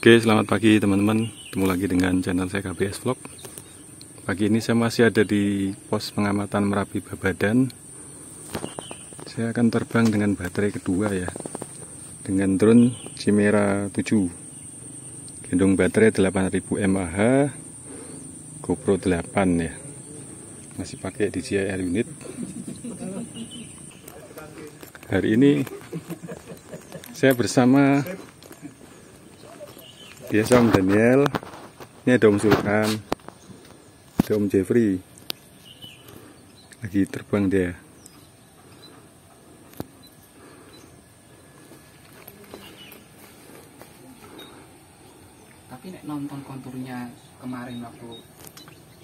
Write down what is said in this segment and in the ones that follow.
Oke, selamat pagi teman-teman. Ketemu lagi dengan channel saya KBS Vlog. Pagi ini saya masih ada di pos pengamatan Merapi Babadan. Saya akan terbang dengan baterai kedua ya, dengan drone Chimera 7. Gendong baterai 8000 mAh, GoPro 8 ya. Masih pakai DJI Air unit. Hari ini saya bersama biasa Om Daniel, ini ada Om Sultan, ada Om Jeffrey, lagi terbang dia. Tapi nek nonton konturnya kemarin waktu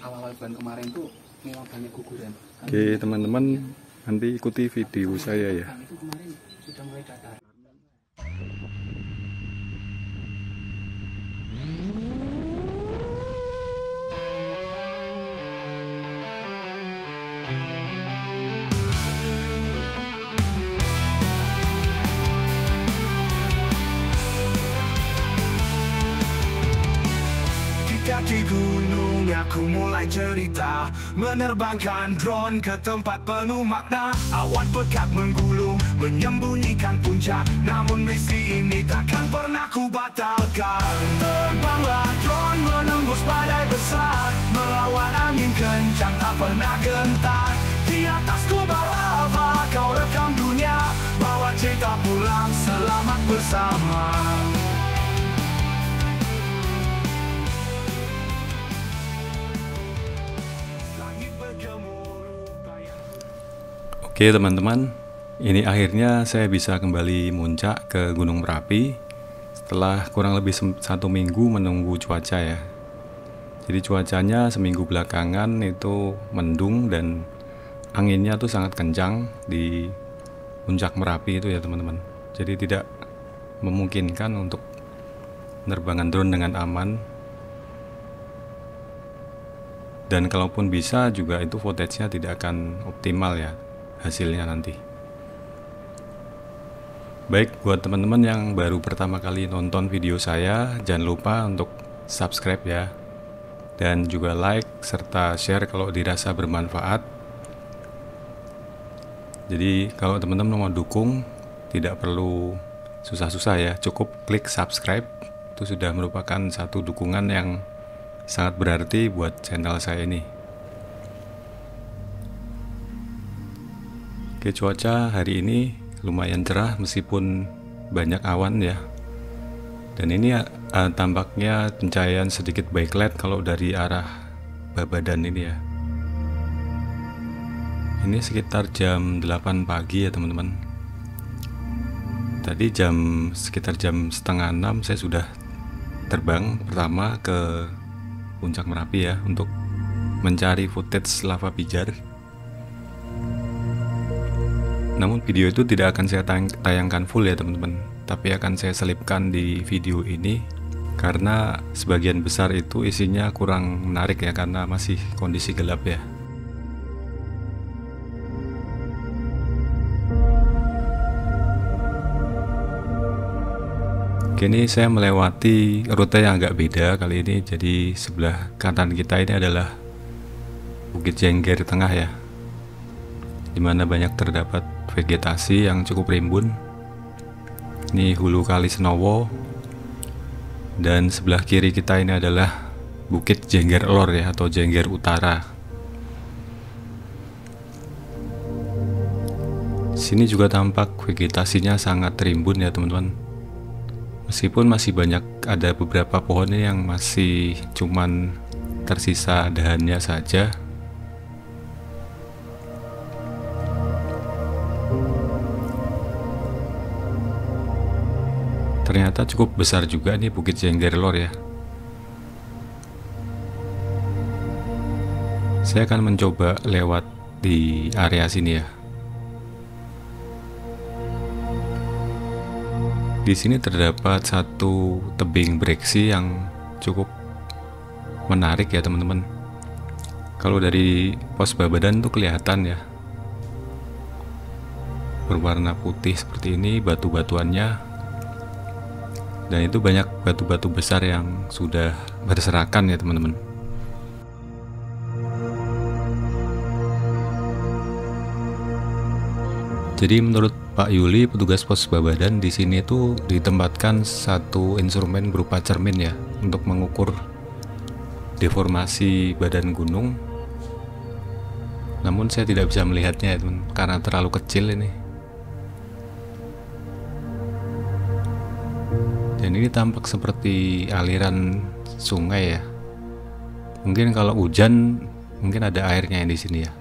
awal-awal bulan kemarin tuh memang banyak guguran. Oke teman-teman, nanti ikuti video saya ya. Itu kemarin sudah mulai datar. Di gunung aku mulai cerita, menerbangkan drone ke tempat penuh makna. Awan pekat menggulung, menyembunyikan puncak, namun misi ini takkan pernah ku batalkan. Terbanglah drone menembus badai besar, melawan angin kencang tak pernah gentar. Di atas kubah lava kau rekam dunia, bawa cerita pulang selamat bersama. Oke teman-teman, ini akhirnya saya bisa kembali muncak ke Gunung Merapi setelah kurang lebih 1 minggu menunggu cuaca ya. Jadi cuacanya seminggu belakangan itu mendung dan anginnya tuh sangat kencang di puncak Merapi itu ya teman-teman. Jadi tidak memungkinkan untuk penerbangan drone dengan aman. Dan kalaupun bisa juga itu footage-nya tidak akan optimal ya hasilnya nanti. Baik, buat teman-teman yang baru pertama kali nonton video saya, jangan lupa untuk subscribe ya, dan juga like serta share kalau dirasa bermanfaat. Jadi kalau teman-teman mau dukung, tidak perlu susah-susah ya, cukup klik subscribe. Itu sudah merupakan satu dukungan yang sangat berarti buat channel saya ini. Oke, cuaca hari ini lumayan cerah meskipun banyak awan ya. Dan ini tampaknya pencahayaan sedikit backlight kalau dari arah Babadan ini ya. Ini sekitar jam 8 pagi ya teman-teman. Tadi sekitar jam setengah 6 saya sudah terbang pertama ke puncak Merapi ya, untuk mencari footage lava pijar. Namun video itu tidak akan saya tayangkan full ya teman-teman, tapi akan saya selipkan di video ini karena sebagian besar itu isinya kurang menarik ya, karena masih kondisi gelap ya. Kini saya melewati rute yang agak beda kali ini. Jadi sebelah kanan kita ini adalah Bukit Jengger Tengah ya, dimana banyak terdapat vegetasi yang cukup rimbun. Ini hulu Kali Senowo, dan sebelah kiri kita ini adalah Bukit Jengger Lor ya, atau Jengger Utara. Sini juga tampak vegetasinya sangat rimbun ya teman-teman. Meskipun masih banyak, ada beberapa pohon yang masih cuman tersisa dahannya saja. Ternyata cukup besar juga nih Bukit Jengger Lor ya. Saya akan mencoba lewat di area sini ya. Di sini terdapat satu tebing breksi yang cukup menarik ya teman-teman. Kalau dari pos Babadan tuh kelihatan ya, berwarna putih seperti ini batu-batuannya. Dan itu banyak batu-batu besar yang sudah berserakan ya teman-teman. Jadi menurut Pak Yuli, petugas pos Babadan, di sini tuh ditempatkan satu instrumen berupa cermin ya, untuk mengukur deformasi badan gunung. Namun saya tidak bisa melihatnya ya teman, karena terlalu kecil ini. Dan ini tampak seperti aliran sungai ya. Mungkin kalau hujan, mungkin ada airnya di sini ya.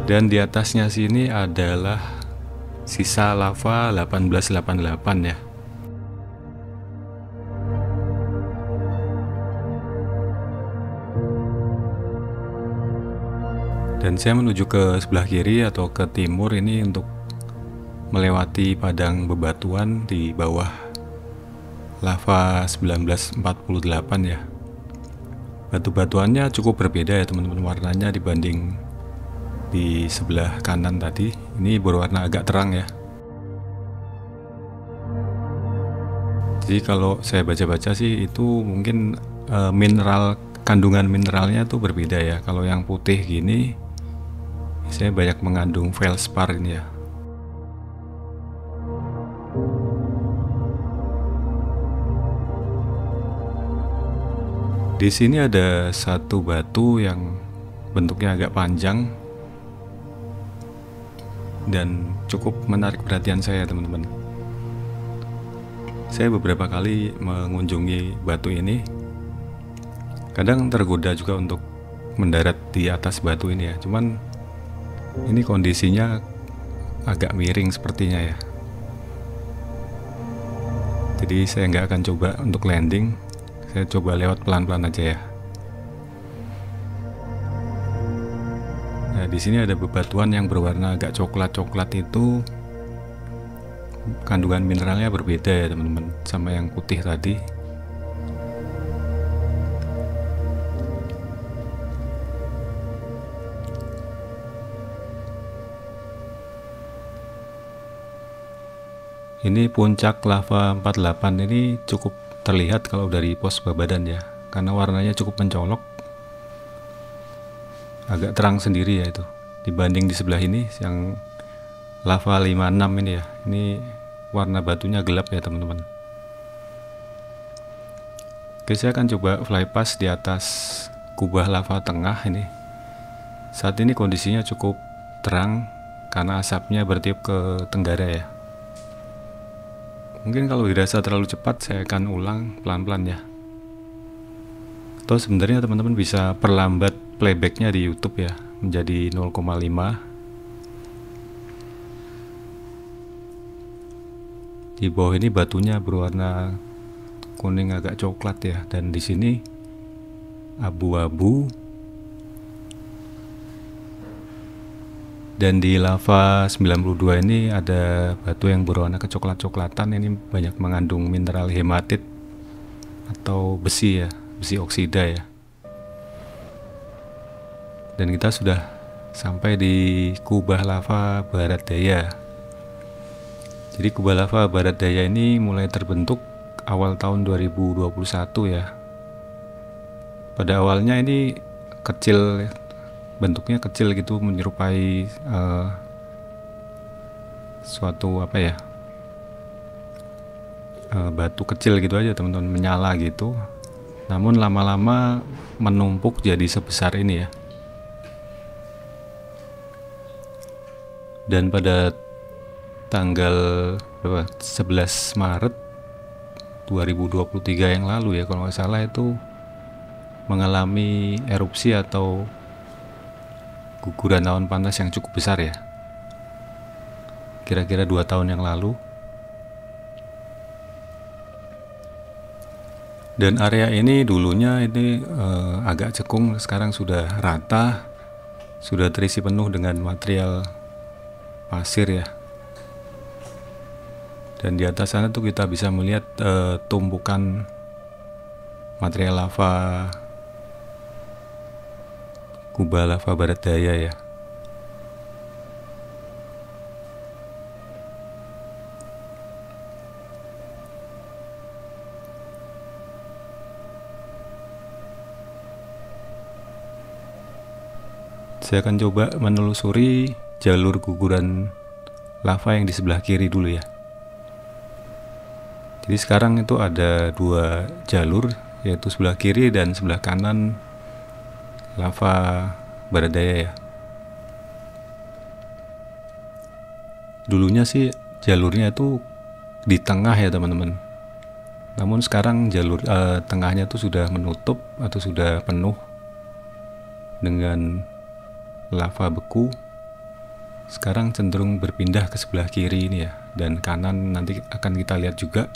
Dan di atasnya sini adalah sisa lava 1888 ya. Dan saya menuju ke sebelah kiri atau ke timur ini untuk melewati padang bebatuan di bawah lava 1948 ya. Batu-batuannya cukup berbeda ya teman-teman, warnanya dibanding di sebelah kanan tadi. Ini berwarna agak terang ya. Jadi kalau saya baca-baca sih itu mungkin kandungan mineralnya tuh berbeda ya. Kalau yang putih gini saya banyak mengandung feldspar ini ya. Di sini ada satu batu yang bentuknya agak panjang dan cukup menarik perhatian saya teman-teman. Saya beberapa kali mengunjungi batu ini. Kadang tergoda juga untuk mendarat di atas batu ini ya. Cuman ini kondisinya agak miring sepertinya ya. Jadi saya nggak akan coba untuk landing. Saya coba lewat pelan-pelan aja ya. Nah, di sini ada bebatuan yang berwarna agak coklat-coklat, itu kandungan mineralnya berbeda ya teman-teman sama yang putih tadi. Ini puncak lava 48 ini cukup terlihat kalau dari pos Babadan ya, karena warnanya cukup mencolok, agak terang sendiri ya itu. Dibanding di sebelah ini yang lava 56 ini ya, ini warna batunya gelap ya teman-teman. Oke, saya akan coba flypass di atas kubah lava tengah ini. Saat ini kondisinya cukup terang karena asapnya bertiup ke tenggara ya. Mungkin kalau dirasa terlalu cepat saya akan ulang pelan-pelan ya. Atau sebenarnya teman-teman bisa perlambat playbacknya di YouTube ya menjadi 0,5. Di bawah ini batunya berwarna kuning agak coklat ya, dan di sini abu-abu. Dan di lava 92 ini ada batu yang berwarna kecoklat-coklatan. Ini banyak mengandung mineral hematit atau besi ya, besi oksida ya. Dan kita sudah sampai di kubah lava barat daya. Jadi kubah lava barat daya ini mulai terbentuk awal tahun 2021 ya. Pada awalnya ini kecil, bentuknya kecil gitu, menyerupai suatu apa ya, batu kecil gitu aja teman-teman, menyala gitu. Namun lama-lama menumpuk jadi sebesar ini ya. Dan pada tanggal 11 Maret 2023 yang lalu ya kalau nggak salah, itu mengalami erupsi atau guguran awan panas yang cukup besar ya, kira-kira 2 tahun yang lalu. Dan area ini dulunya ini agak cekung, sekarang sudah rata, sudah terisi penuh dengan material pasir ya. Dan di atas sana tuh kita bisa melihat tumpukan material lava kubah lava barat daya ya. Saya akan coba menelusuri jalur guguran lava yang di sebelah kiri dulu ya. Jadi sekarang itu ada 2 jalur, yaitu sebelah kiri dan sebelah kanan lava barat daya ya. Dulunya sih jalurnya itu di tengah ya teman-teman. Namun sekarang jalur tengahnya itu sudah menutup atau sudah penuh dengan lava beku. Sekarang cenderung berpindah ke sebelah kiri ini ya, dan kanan nanti akan kita lihat juga.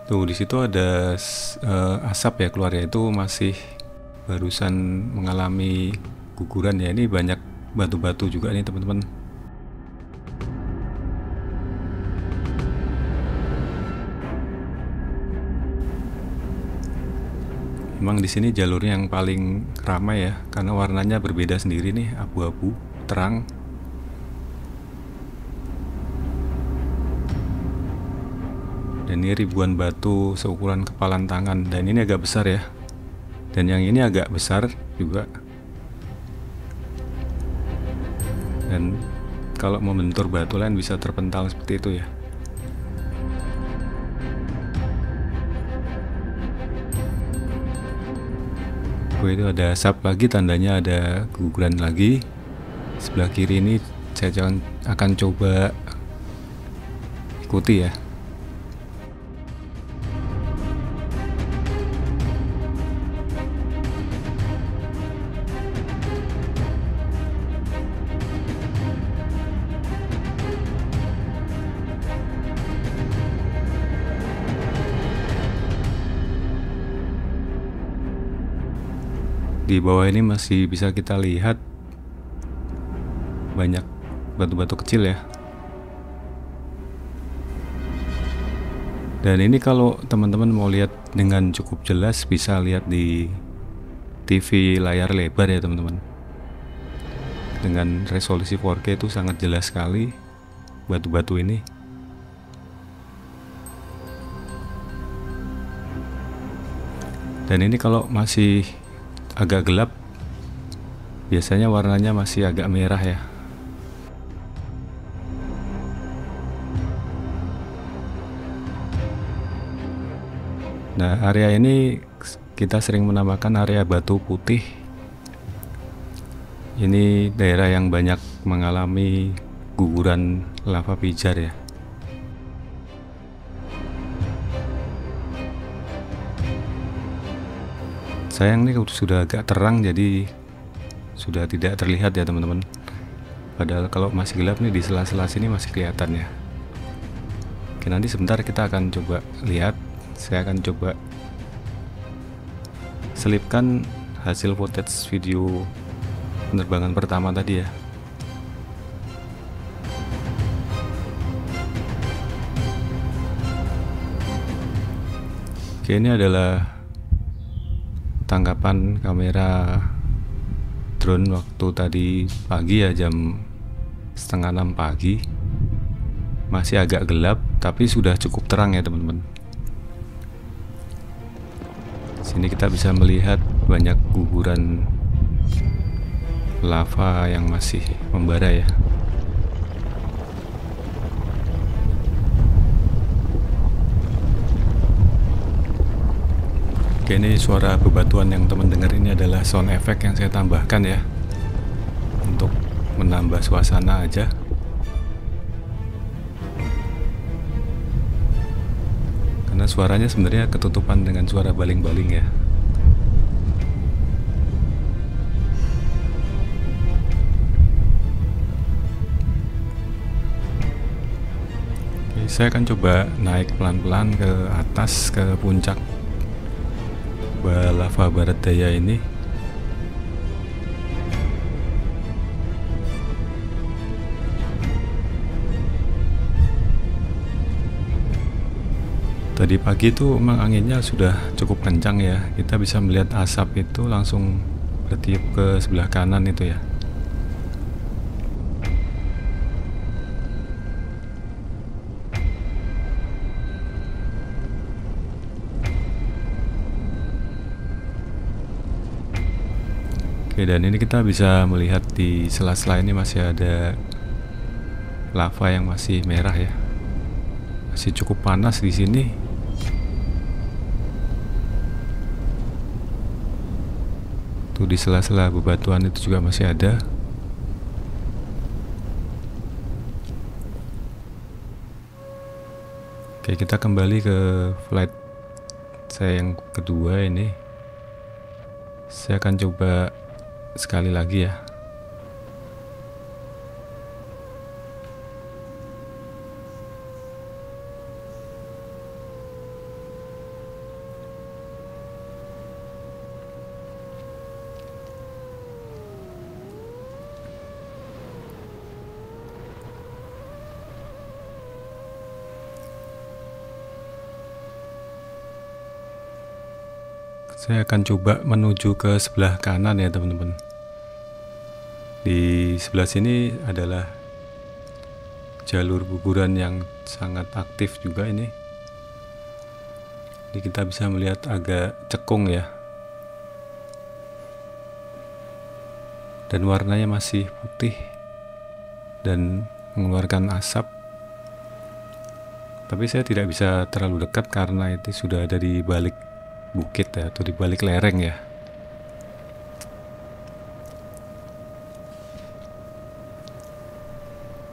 Tuh di situ ada asap ya keluar ya, itu masih barusan mengalami guguran ya. Ini banyak batu-batu juga nih teman-teman. Memang di sini jalurnya yang paling ramai ya, karena warnanya berbeda sendiri nih, abu-abu, terang. Dan ini ribuan batu seukuran kepalan tangan, dan ini agak besar ya. Dan yang ini agak besar juga. Dan kalau membentur batu lain bisa terpental seperti itu ya. Oh, itu ada asap lagi, tandanya ada guguran lagi. Sebelah kiri ini saya akan coba ikuti ya. Di bawah ini masih bisa kita lihat banyak batu-batu kecil ya. Dan ini kalau teman-teman mau lihat dengan cukup jelas bisa lihat di TV layar lebar ya teman-teman. Dengan resolusi 4K itu sangat jelas sekali batu-batu ini. Dan ini kalau masih agak gelap, biasanya warnanya masih agak merah ya. Nah, area ini kita sering menamakan area batu putih. Ini daerah yang banyak mengalami guguran lava pijar ya. Sayang nih sudah agak terang, jadi sudah tidak terlihat ya teman-teman. Padahal kalau masih gelap nih di sela-sela sini masih kelihatan ya. Oke, nanti sebentar kita akan coba lihat. Saya akan coba selipkan hasil footage video penerbangan pertama tadi ya. Oke, ini adalah tangkapan kamera drone waktu tadi pagi ya, jam 5:30 pagi. Masih agak gelap tapi sudah cukup terang ya teman-teman. Sini kita bisa melihat banyak guguran lava yang masih membara ya. Oke, ini suara bebatuan yang teman dengar ini adalah sound effect yang saya tambahkan ya, untuk menambah suasana aja. Karena suaranya sebenarnya ketutupan dengan suara baling-baling ya. Oke, saya akan coba naik pelan-pelan ke atas, ke puncak lava barat daya ini. Tadi pagi itu memang anginnya sudah cukup kencang ya. Kita bisa melihat asap itu langsung bertiup ke sebelah kanan itu ya. Oke, dan ini kita bisa melihat di sela-sela ini masih ada lava yang masih merah ya. Masih cukup panas di sini. Tuh di sela-sela bebatuan itu juga masih ada. Oke, kita kembali ke flight saya yang kedua ini. Saya akan coba sekali lagi ya. Saya akan coba menuju ke sebelah kanan ya teman-teman. Di sebelah sini adalah jalur guguran yang sangat aktif juga ini. Jadi kita bisa melihat agak cekung ya. Dan warnanya masih putih dan mengeluarkan asap. Tapi saya tidak bisa terlalu dekat karena itu sudah ada di balik bukit ya, atau di balik lereng ya.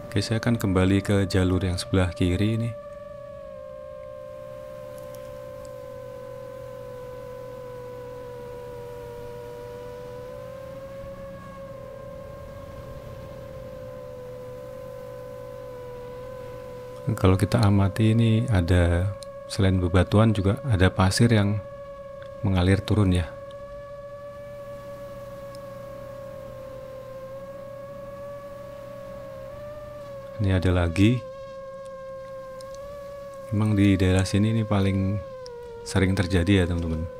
Oke, saya akan kembali ke jalur yang sebelah kiri ini. Kalau kita amati ini ada, selain bebatuan juga ada pasir yang mengalir turun ya. Ini ada lagi. Memang di daerah sini ini paling sering terjadi ya teman-teman.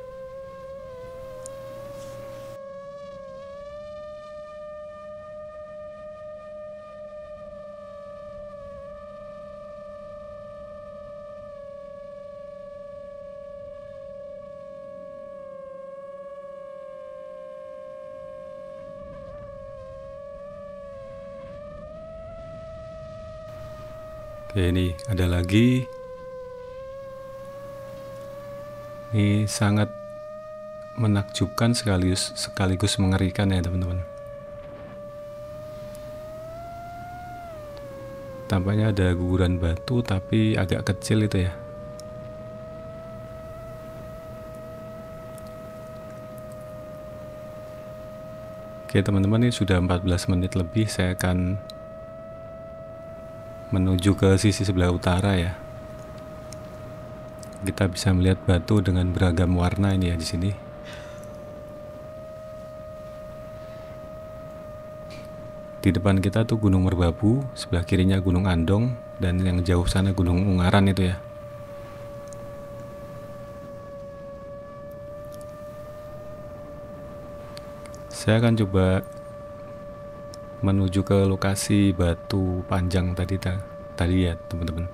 Oke, ini ada lagi. Ini sangat menakjubkan sekaligus mengerikan ya teman-teman. Tampaknya ada guguran batu tapi agak kecil itu ya. Oke teman-teman, ini sudah 14 menit lebih. Saya akan menuju ke sisi sebelah utara ya. Kita bisa melihat batu dengan beragam warna ini ya di sini. Di depan kita tuh Gunung Merbabu, sebelah kirinya Gunung Andong, dan yang jauh sana Gunung Ungaran itu ya. Saya akan coba menuju ke lokasi batu panjang tadi ya teman-teman.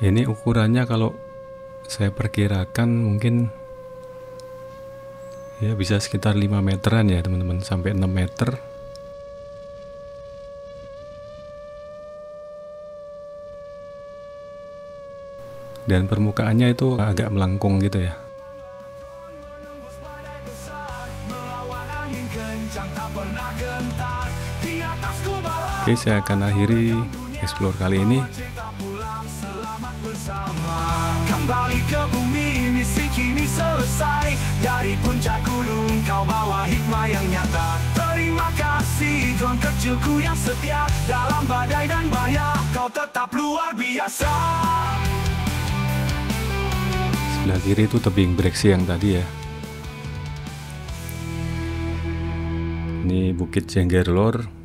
Ini ukurannya kalau saya perkirakan mungkin ya bisa sekitar 5 meteran ya teman-teman, sampai 6 meter. Dan permukaannya itu agak melengkung gitu ya. Oke, saya akan akhiri explore kali ini. Kembali ke bumi, misi kini selesai. Dari puncak gunung kau bawa hikmah yang nyata. Terima kasih drone kecilku yang setia. Dalam badai dan bahaya kau tetap luar biasa. Sebelah kiri itu tebing breksi yang tadi ya. Ini Bukit Jenggerlor.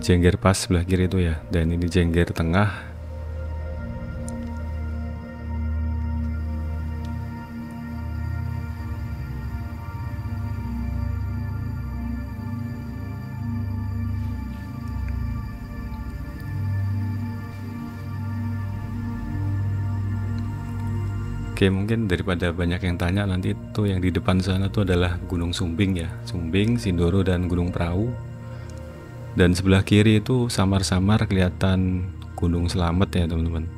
Jengger pas sebelah kiri itu ya, dan ini Jengger tengah. Oke, mungkin daripada banyak yang tanya, nanti itu yang di depan sana tuh adalah Gunung Sumbing ya, Sumbing, Sindoro, dan Gunung Prau. Dan sebelah kiri itu samar-samar kelihatan Gunung Slamet ya teman-teman.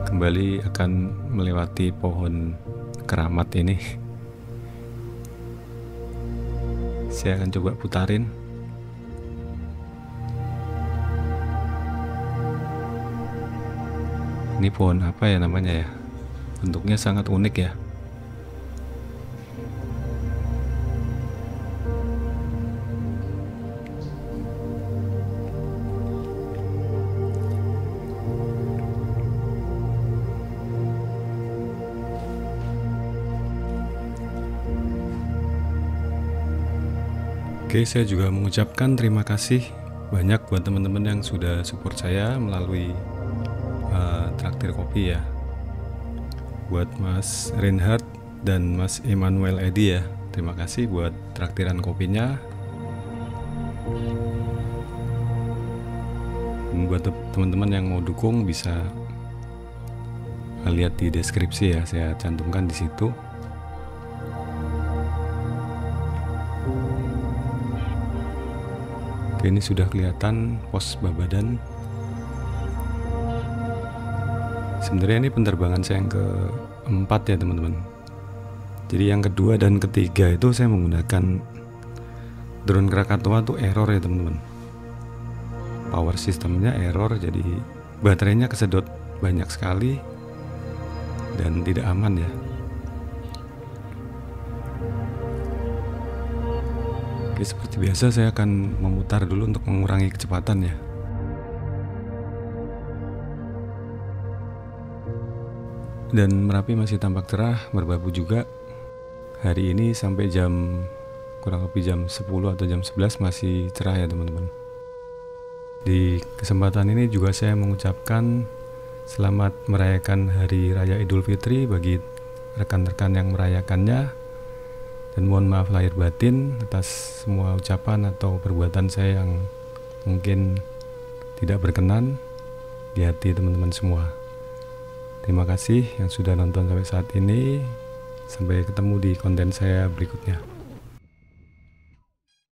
Kembali akan melewati pohon keramat ini. Saya akan coba putarin. Ini pohon apa ya namanya ya? Bentuknya sangat unik ya. Oke, saya juga mengucapkan terima kasih banyak buat teman-teman yang sudah support saya melalui traktir kopi ya. Buat Mas Reinhard dan Mas Emmanuel Edi ya, terima kasih buat traktiran kopinya. Dan buat teman-teman yang mau dukung bisa lihat di deskripsi ya, saya cantumkan di situ. Oke, ini sudah kelihatan pos Babadan. Sebenarnya ini penerbangan saya yang keempat ya teman-teman. Jadi yang kedua dan ketiga itu saya menggunakan drone Krakatoa tuh error ya teman-teman. Power sistemnya error, jadi baterainya kesedot banyak sekali dan tidak aman ya. Oke, seperti biasa saya akan memutar dulu untuk mengurangi kecepatan ya. Dan Merapi masih tampak cerah, merbabu juga. Hari ini sampai kurang lebih jam 10 atau jam 11 masih cerah ya teman-teman. Di kesempatan ini juga saya mengucapkan selamat merayakan Hari Raya Idul Fitri bagi rekan-rekan yang merayakannya. Dan mohon maaf lahir batin atas semua ucapan atau perbuatan saya yang mungkin tidak berkenan di hati teman-teman semua. Terima kasih yang sudah nonton sampai saat ini. Sampai ketemu di konten saya berikutnya.